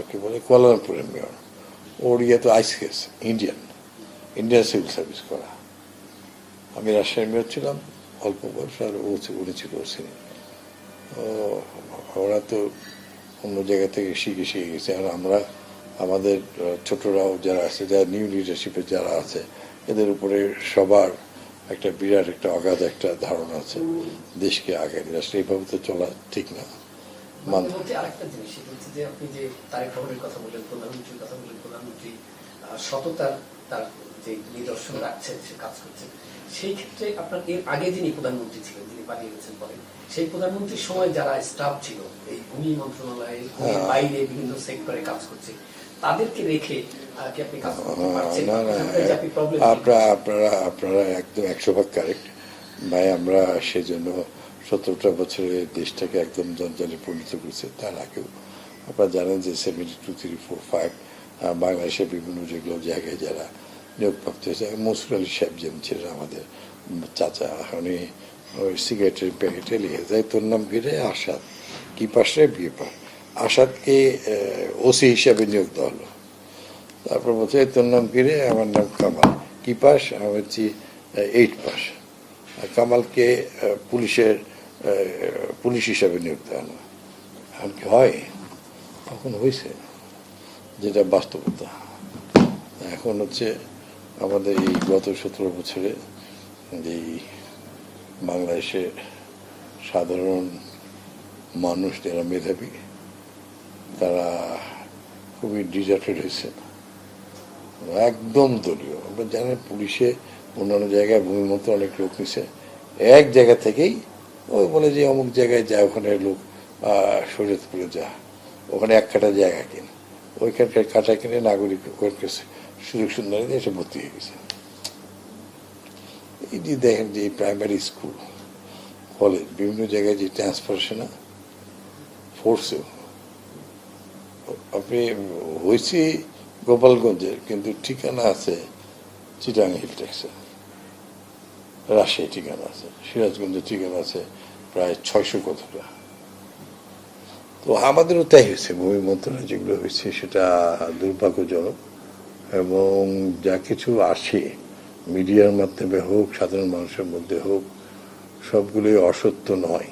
কি বলে কুয়ালালামপুরের মেয়র, ওর ইয়ে তো আইসিএস ইন্ডিয়ান সিভিল সার্ভিস করা। আমি রাজশাহীর মেয়র ছিলাম অল্প বয়স, আর উনি ছিল সিনিয়র। ওরা তো অন্য জায়গা থেকে শিখে গেছে, আর আমরা আমাদের ছোটরাও যারা আছে, যারা নিউ লিডারশিপে যারা আছে, এদের উপরে সবার একটা বিরাট একটা অগাধ একটা ধারণা আছে দেশকে আগে নিয়ে আসলে। এইভাবে তো চলা ঠিক না। আরেকটা জিনিস হচ্ছে যে আপনি যে তারেক রহমানের কথা বললেন, প্রধানমন্ত্রীর কথা বললেন, প্রধানমন্ত্রী সততার তার যে নিদর্শন রাখছেন, সে কাজ করছেন, সেই ক্ষেত্রে আপনার এর আগে যিনি প্রধানমন্ত্রী ছিলেন, যিনি পালিয়ে গেছেন পরে, সেই প্রধানমন্ত্রীর সময় যারা স্টাফ ছিল এই ভূমি মন্ত্রণালয়ে বাইরে বিভিন্ন সেক্টরে কাজ করছে, তাদেরকে রেখে কি আপনি কাজ করতে পারছেন? আপনারা একদম 100% কারেক্ট ভাই। আমরা সেজন্য 17টা বছরে দেশটাকে একদম জঞ্জালে পরিণত করছে। তার আগেও আপনারা জানেন যে 72, 3, 4, 5 বাংলাদেশের বিভিন্ন যেগুলো জায়গায় যারা নিয়োগপ্রাপ্ত হয়েছে, মনসুর আলী সাহেব যেমন ছিলেন আমাদের চাচা, উনি ওই সিগারেটের প্যাকেটে লিখে যায় তোর নাম ফিরে আসাদ, কি পাশে বিয়ে পাস। আসাদকে ওসি হিসাবে নিয়োগ দেওয়া হলো। তারপর বলছে তোর নাম ফিরে, আমার নাম কামাল, কি পাস, আমি হচ্ছি 8 পাস। আর কামালকে পুলিশ হিসাবে নিয়োগ দেওয়া হলো। এখন কি হয়? তখন হয়েছে, যেটা বাস্তবতা। এখন হচ্ছে আমাদের এই গত 17 বছরে এই বাংলাদেশে সাধারণ মানুষ যারা মেধাবী, তারা খুবই ডিজার্টেড হয়েছে, একদম দলীয়। আপনারা জানেন পুলিশে অন্যান্য জায়গায় ভূমির মতো অনেক লোক নিছে, এক জায়গা থেকেই ওই বলে যে অমুক জায়গায় যা, ওখানে লোক শরীয়তপুরে যা, ওখানে 1 কাঠা জায়গা কিনে, ওইখানকার কাঠা কিনে নাগরিক সুযোগ সুন্দর এসে ভর্তি হয়ে গেছে। এই যে দেখেন যে প্রাইমারি স্কুল, কলেজ, বিভিন্ন জায়গায় যে ট্রান্সফারেশন ফোর্সেও, আপনি হয়েছি গোপালগঞ্জের, কিন্তু ঠিকানা আছে চিটাং হিলটেক্সে, রাজশাহী ঠিকানা আছে, সিরাজগঞ্জের ঠিকানা আছে প্রায় 600 কতটা। তো আমাদেরও তাই হয়েছে। ভূমি মন্ত্রণালয় যেগুলো হয়েছে সেটা দুর্ভাগ্যজনক, এবং যা কিছু আসে মিডিয়ার মাধ্যমে হোক, সাধারণ মানুষের মধ্যে হোক, সবগুলোই অসত্য নয়।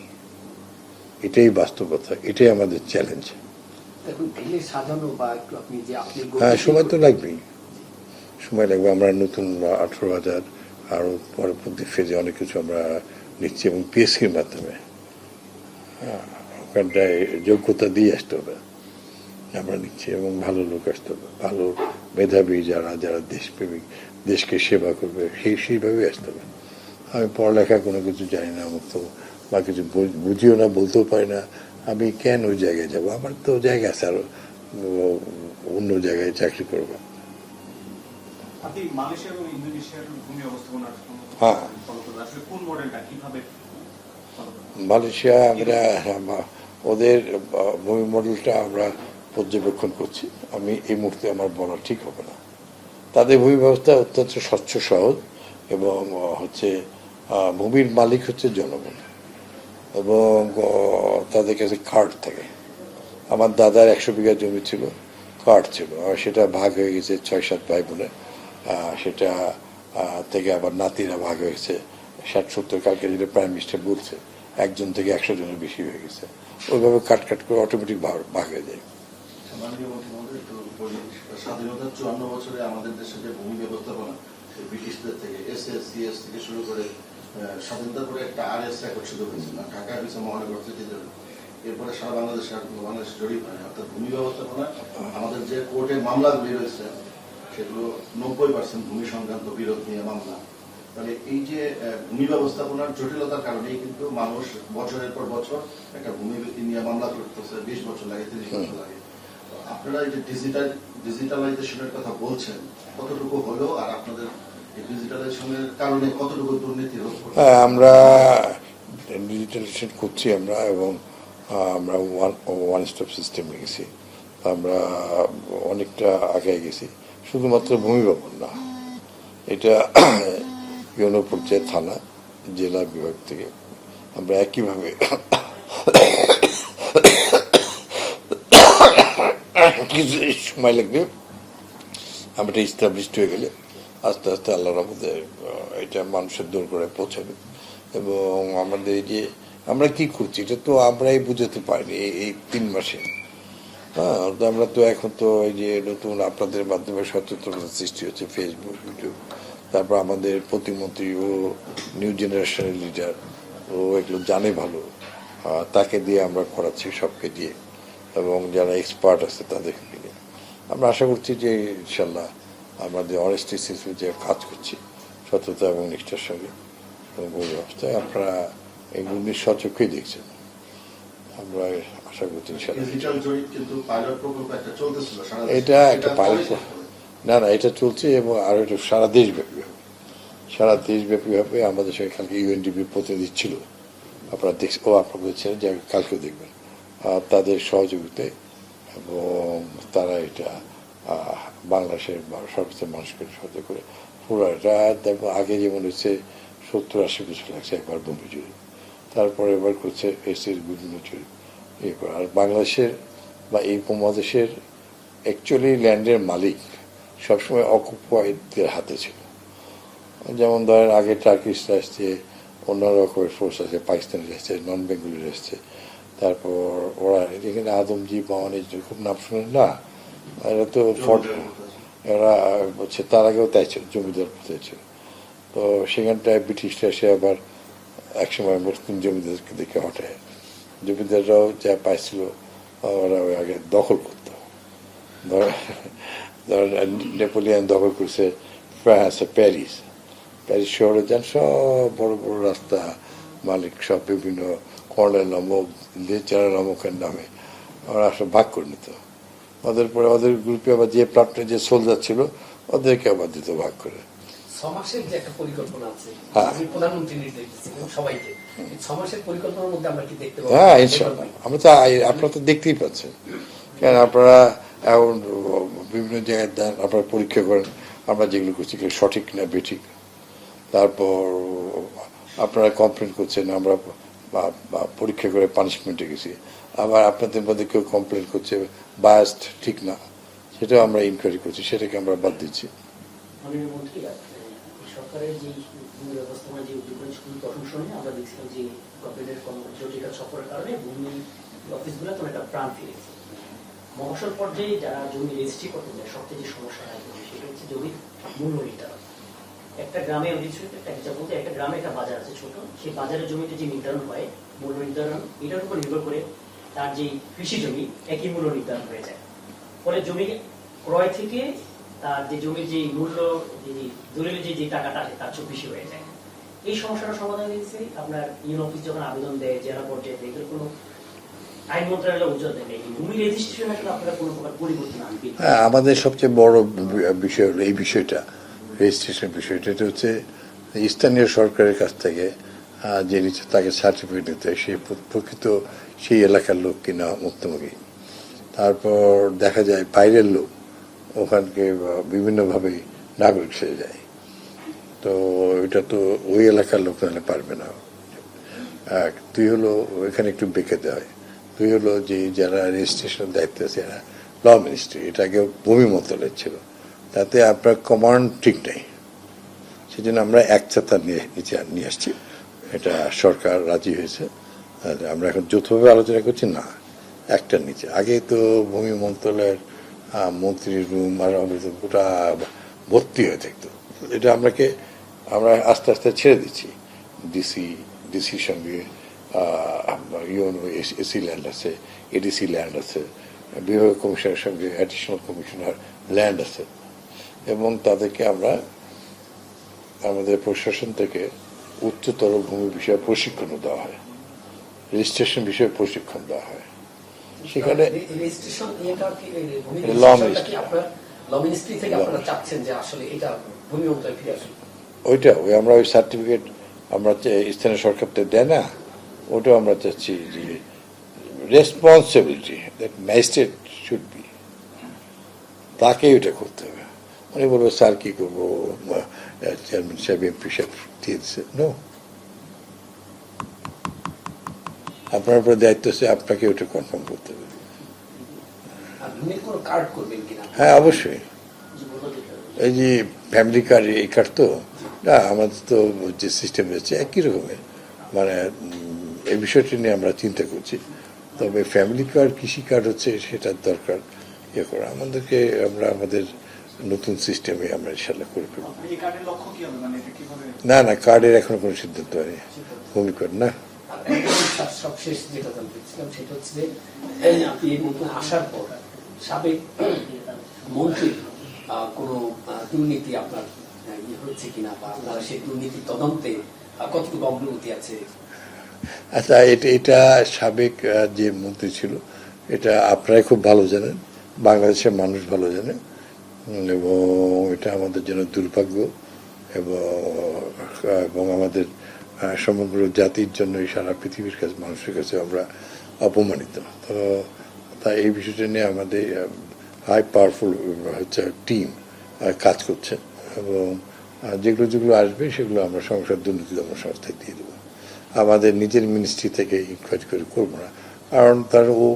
এটাই বাস্তবতা, এটাই আমাদের চ্যালেঞ্জ। হ্যাঁ, সময় তো লাগবেই, সময় লাগবে। আমরা নতুন 18,000 আরও পরবর্তী ফেজে অনেক কিছু আমরা নিচ্ছি, এবং পিএসসির মাধ্যমে ওখানটায় যোগ্যতা দিয়ে আসতে হবে আমরা নিচ্ছি, এবং ভালো লোক আসতে হবে, ভালো মেধাবী যারা দেশপ্রেমিক, দেশকে সেবা করবে, সেইভাবে আসতে হবে। আমি পড়ালেখা কোনো কিছু জানি না, আমার তো বা কিছু বুঝিও না, বলতেও পারি না। আমি কেন ওই জায়গায় যাব? আমার তো জায়গা আছে, আরো অন্য জায়গায় চাকরি করবো। হ্যাঁ, মালয়েশিয়া আমরা ওদের ভূমি মডেলটা আমরা পর্যবেক্ষণ করছি। আমি এই মুহূর্তে আমার বলা ঠিক হবে না। তাদের ভূমি ব্যবস্থা অত্যন্ত স্বচ্ছ, সহজ, এবং হচ্ছে ভূমির মালিক হচ্ছে জনগণ, এবং তাদের কাছে কার্ড থাকে। আমার দাদার 100 বিঘা জমি ছিল, কার্ড ছিল, আর সেটা ভাগ হয়ে গেছে 6-7 ভাই বোনে। সেটা থেকে আবার নাতিরা ভাগ হয়েছে 60-70। কালকে যেটা প্রাইম মিনিস্টার বলছে, 1 জন থেকে 100 জনের বেশি হয়ে গেছে। ওইভাবে কাট করে অটোমেটিক ভাগ হয়ে যায়। স্বাধীনতার 54 বছরে আমাদের দেশে যে ভূমি ব্যবস্থাপনা, ব্রিটিশদের থেকে এসএস থেকে শুরু করে স্বাধীনতার পরে একটা আরএস রেকর্ড শুরু হয়েছিল, ঢাকা বিশ্ব মহানগর সিটিতে। এরপরে সারা বাংলাদেশ জড়িত হয়। অর্থাৎ ভূমি ব্যবস্থাপনা আমাদের যে কোর্টে মামলাগুলি রয়েছে, সেগুলো 90% ভূমি সংক্রান্ত বিরোধ নিয়ে মামলা। তাহলে এই যে ভূমি ব্যবস্থাপনার জটিলতার কারণেই কিন্তু মানুষ বছরের পর বছর একটা ভূমি নিয়ে মামলা করতেছে, 20 বছর লাগে, 30 বছর লাগে। আপনারা এই যে ডিজিটালাইজেশনের কথা বলছেন, কতটুকু হলো, আর আপনাদের ডিজিটালাইজেশনের কারণে কতটুকু দুর্নীতি রোধ করতে? হ্যাঁ, আমরা ডিজিটালাইজেশন করছি আমরা, এবং আমরা ওয়ান স্টপ সিস্টেম গেছি। আমরা অনেকটা আগে গেছি। শুধুমাত্র ভূমি ভবন না, এটা ইউনো পর্যায়ে থানা, জেলা বিভাগ থেকে আমরা একইভাবে কিছু সময় লাগবে। আমরা এটা ইস্টাবলিশড হয়ে গেলে আস্তে আস্তে আল্লাহর রহমতে এটা মানুষের দূর করে পৌঁছাবে। এবং আমাদের এই যে আমরা কি করছি এটা তো আমরাই বুঝাতে পারিনি এই 3 মাসে। হ্যাঁ, তো আমরা তো এখন তো এই যে নতুন আপনাদের মাধ্যমে সচেতনতা সৃষ্টি হচ্ছে, ফেসবুক, ইউটিউব, তারপর আমাদের প্রতিমন্ত্রী ও নিউ জেনারেশনের লিডার, ও এগুলো জানে ভালো, তাকে দিয়ে আমরা করাচ্ছি, সবকে দিয়ে, এবং যারা এক্সপার্ট আছে তাদেরকে দিয়ে। আমরা আশা করছি যে ইনশাল্লাহ আমাদের অনেস্টি সিস্টেমে যে কাজ করছি সততা এবং নিষ্ঠার সঙ্গে এবং ওই অবস্থায় আপনারা এগুলো স্বচক্ষেই দেখছেন। আমরা আশা করছি ইনশাল্লাহ। ডিজিটাল জরিপ কিন্তু পাইলট প্রকল্প একটা চলতেছিল সারা দেশে। এটা একটা পাইলট, না এটা চলছে এবং আরো এটা সারা দেশব্যাপী হবে। সারা দেশব্যাপী হবে। আমাদের সঙ্গে কালকে ইউএনডিপি প্রতিনিধি ছিল, আপনারা দেখছেন, আপনারা বলছেন যে কালকেও দেখবেন, তাদের সহযোগিতায়, এবং তারা এটা বাংলাদেশের সর্বোচ্চ মানুষকে সহযোগ করে পুরো এটা দেখবো। আগে যেমন হচ্ছে 70-80 বছর লাগছে একবার ভূমি জুড়ে, তারপরে এবার করছে এসির বিভিন্ন জুড়ে ইয়ে করে। আর বাংলাদেশের বা এই উপমহাদেশের অ্যাকচুয়ালি ল্যান্ডের মালিক সবসময় অকুপাইডদের হাতে ছিল। যেমন ধরেন আগে টার্কিশরা আসছে, অন্য রকমের ফোর্স আছে, পাকিস্তানিরা আসছে, নন বেঙ্গলিরা আসছে, তারপর ওরা এখানে আদমজি বাওয়ানি খুব নাম শুনেন না, এরা তো এরা হচ্ছে তার আগেও তাই ছিল, জমিদার প্রথায় ছিল। তো সেখানটায় ব্রিটিশরা এসে আবার একসময় মুসলিম জমিদারকে দেখে হটায়, জমিদাররাও যা পাইছিল ওরা ওই আগে দখল করতো। ধর নেপোলিয়ান দখল করছে ফ্রান্স, প্যারিস শহরে যান, সব বড় বড় রাস্তা মালিক সব বিভিন্ন কর্নেল অমুক, জেনারেল অমুকের নামে ওরা সব ভাগ করে নিত। ওদের পরে ওদের গ্রুপে আবার যে প্রাপ্ত যে সোলজার ছিল ওদেরকে আবার দিত ভাগ করে। 6 মাসের যে একটা পরিকল্পনা আছে, হ্যাঁ। আমি প্রধানমন্ত্রী নির্দেশ দিচ্ছেন সবাইকে, 6 মাসের পরিকল্পনার মধ্যে আমরা কি দেখতে পাবো? হ্যাঁ ইনশাল্লাহ, আমরা তো আপনারা তো দেখতেই পাচ্ছেন, কেন আপনারা এখন বিভিন্ন জায়গায় দেন, আপনারা পরীক্ষা করেন আমরা যেগুলো করছি সঠিক না বেঠিক। তারপর আপনারা কমপ্লেন করছেন, আমরা পরীক্ষা করে পানিশমেন্টে গেছি। আবার আপনাদের মধ্যে কেউ কমপ্লেন করছে বায়াসড ঠিক না, সেটাও আমরা ইনকোয়ারি করছি, সেটাকে আমরা বাদ দিচ্ছি। মাননীয় মন্ত্রী, সরকারের যে ভূমি ব্যবস্থাপনা যে উদ্যোগ খুবই প্রশংসনীয়। আমরা দেখছিলাম যে গভর্নমেন্টের জটিল সফরের কারণে ভূমি অফিসগুলো তো একটা প্রাণ ফিরেছে। মহাশয় পর্যায়ে যারা জমি রেজিস্ট্রি করতে যায় সবচেয়ে যে সমস্যা হয় সেটা হচ্ছে জমির মূল্য নির্ধারণ। একটা গ্রামে বলতে একটা গ্রামে একটা বাজার আছে ছোট, সেই বাজারের জমিতে যে নির্ধারণ হয় মূল্য নির্ধারণ, এটার উপর নির্ভর করে তার যে কৃষি জমি একই মূল্য নির্ধারণ হয়ে যায়। ফলে জমি ক্রয় থেকে তার যে জমির যে মূল্য দলিলের যে টাকাটা আছে তার চেয়ে বেশি হয়ে যায়। এই সমস্যাটা সমাধান হয়েছে আপনার ইউন অফিস যখন আবেদন দেয় জেলা পর্যায়ে, এগুলো কোনো আইন মন্ত্রণালয় উজ্জ্বল দেয় এই ভূমি রেজিস্ট্রেশন আসলে আপনারা কোনো প্রকার পরিবর্তন আনবেন? হ্যাঁ, আমাদের সবচেয়ে বড় বিষয় হলো এই বিষয়টা, রেজিস্ট্রেশন বিষয়টা। এটা হচ্ছে স্থানীয় সরকারের কাছ থেকে যে নিচ্ছে তাকে সার্টিফিকেট দিতে হয়, সেই প্রকৃত সেই এলাকার লোক কিনা মুক্তমুখী। তারপর দেখা যায় বাইরের লোক ওখানকে বিভিন্নভাবে নাগরিক সেরে যায়, তো এটা তো ওই এলাকার লোক নাহলে পারবে না। তুই হলো এখানে একটু বেঁকে দেওয়া হয়। তুই হলো যে যারা রেজিস্ট্রেশনের দায়িত্ব আছে এরা ল মিনিস্ট্রি, এটা আগে ভূমি মন্ত্রণালয় ছিল, তাতে আপনার কমান্ড ঠিক নেই। সেজন্য আমরা এক ছাতা নিয়ে আসছি, এটা সরকার রাজি হয়েছে। আমরা এখন যৌথভাবে আলোচনা করছি না একটার নিচে। আগে তো ভূমি মন্ত্রণালয়ের মন্ত্রীর রুম আর গোটা ভর্তি হয়ে থাকতো। এটা আমরা আস্তে আস্তে ছেড়ে দিচ্ছি। ডিসির সঙ্গে ইউনো এসি ল্যান্ড আছে, এডিসি ল্যান্ড আছে, বিভাগীয় কমিশনের সঙ্গে অ্যাডিশনাল কমিশনার ল্যান্ড আছে, এবং তাদেরকে আমরা আমাদের প্রশাসন থেকে উচ্চতর ভূমি বিষয়ে প্রশিক্ষণ দেওয়া হয়, রেজিস্ট্রেশন বিষয়ে প্রশিক্ষণ দেওয়া হয়। সেখানে রেজিস্ট্রেশন এটা কি ল মিনিস্ট্রি, ল মিনিস্ট্রি থেকে আপনারা চাচ্ছেন যে আসলে এটা ভূমি মন্ত্রণালয়ে ফিরে আসুন? আমরা ওই সার্টিফিকেট আমরা স্থানীয় সরকার তো দেয় না, ওটাও আমরা চাচ্ছি যে responsibility that magistrate should be, তাকে ওটা করতে হবে। উনি বলবো স্যার কি করবো, চেয়ারম্যান সাহেব এমপি সাহেব দিয়ে দিচ্ছে। নো, আপনার উপরে দায়িত্ব আছে, আপনাকে ওটা কনফার্ম করতে হবে। আর এমনি কোনো কার্ড করবেন কিনা? হ্যাঁ, অবশ্যই। যে ভোটাধিকার এই যে ফ্যামিলি কার্ড, এই কার্ড তো না, আমাদের তো যে সিস্টেম রয়েছে একই রকমের, মানে এই বিষয়টি নিয়ে আমরা চিন্তা করছি। তবে ফ্যামিলি কার্ড, কৃষি কার্ড হচ্ছে সেটার দরকার ইয়ে করা আমাদেরকে, আমরা আমাদের নতুন সিস্টেমে আমরা ইনশাল্লাহ করে ফেলব। এই কার্ডের লক্ষ্য কি হবে, মানে এটা কিভাবে? না না, কার্ডের এখনো কোনো সিদ্ধান্ত হয়নি, ভূমি কার্ড না। আর একদম সবশেষ যেটা জানতে চাচ্ছিলাম সেটা হচ্ছে যে এই আপনি এই নতুন আসার পর সাবেক মন্ত্রীর কোনো দুর্নীতি আপনার ইয়ে হচ্ছে কিনা, বা আপনারা সেই দুর্নীতি তদন্তে কতটুকু অগ্রগতি আছে? আচ্ছা, এটা সাবেক যে মন্ত্রী ছিল, এটা আপনারাই খুব ভালো জানেন, বাংলাদেশের মানুষ ভালো জানে, এবং এটা আমাদের জন্য দুর্ভাগ্য, এবং আমাদের সমগ্র জাতির জন্য, সারা পৃথিবীর কাছে, মানুষের কাছে আমরা অপমানিত। তো তাই এই বিষয়টা নিয়ে আমাদের হাই পাওয়ারফুল হচ্ছে টিম কাজ করছে, এবং যেগুলো আসবে সেগুলো আমরা সংসদ দুর্নীতি দমন সংস্থায় দিয়ে দেবো। আমাদের নিজের মিনিস্ট্রি থেকে ইনকোয়ারি করে করবো না, কারণ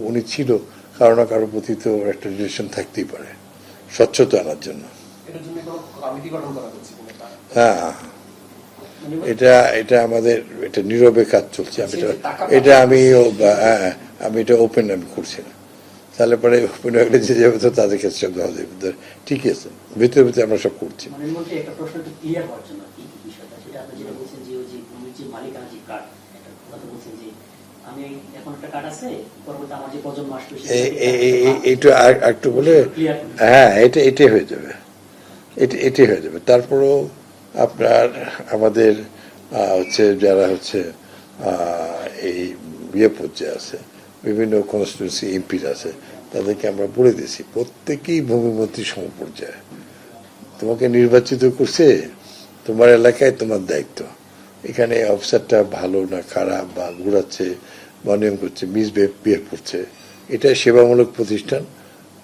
উনি ছিল, কারো না কারো প্রতি তো একটা রিলেশন থাকতেই পারে, স্বচ্ছতা আনার জন্য। এটার জন্য কোনো কমিটি গঠন করা হচ্ছে কিনা? হ্যাঁ, এটা আমাদের এটা নীরবে কাজ চলছে। আমি এটা ওপেন আমি করছি না, তাহলে পরে ওপেন হয়ে যে যাবে তো তাদের কাছে সব দেওয়া যাবে। ঠিক আছে, ভিতরে ভিতরে আমরা সব করছি। মানে এর মধ্যে একটা প্রশ্ন একটু ক্লিয়ার হওয়ার জন্য কি বিষয়টা, সেটা আপনি যেটা বলছেন যে ওই যে ভূমির যে মালিকানা যে কার্ড, একটা কথা বলছেন যে আমি এখন একটা কার্ড আছে, পরবর্তী আমার যে প্রজন্ম আসবে এইটা একটু বলে, হ্যাঁ, এটাই হয়ে যাবে, এটাই হয়ে যাবে। তারপরেও আপনার আমাদের হচ্ছে যারা হচ্ছে এই পর্যায়ে আছে, বিভিন্ন কনস্টিটিউন্সি এমপির আছে, তাদেরকে আমরা বলে দিয়েছি প্রত্যেকেই ভূমিমন্ত্রী সমপর্যায়ে, তোমাকে নির্বাচিত করছে, তোমার এলাকায় তোমার দায়িত্ব। এখানে অফিসারটা ভালো না খারাপ, বা ঘুরাচ্ছে বা নিয়ম করছে, মিসবিহেভ করছে, এটা সেবামূলক প্রতিষ্ঠান,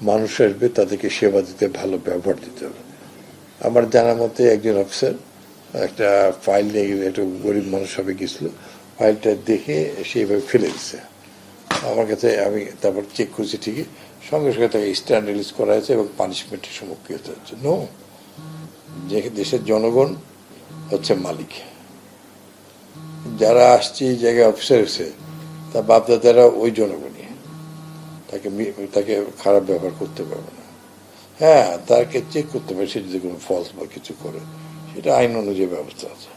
মানুষ আসবে, তাদেরকে সেবা দিতে, ভালো ব্যবহার দিতে হবে। আমার জানা মতে একজন অফিসার একটা ফাইল নিয়ে একটা গরিব মানুষ হবে গেছিল, ফাইলটা দেখে সেইভাবে ফেলে দিচ্ছে আমার কাছে। আমি তারপর চেক করছি, ঠিকই, সঙ্গে সঙ্গে তাকে স্ট্যান্ড রিলিজ করা হয়েছে এবং পানিশমেন্টের সম্মুখীন হতে হচ্ছে। যে দেশের জনগণ হচ্ছে মালিক, যারা আসছে এই জায়গায় অফিসার হয়েছে, তার বাপদাদারা ওই জনগণই, তাকে খারাপ ব্যবহার করতে পারবে না। হ্যাঁ, তাকে চেক করতে পারে, সে যদি কোনো ফলস বা কিছু করে, সেটা আইন অনুযায়ী ব্যবস্থা আছে।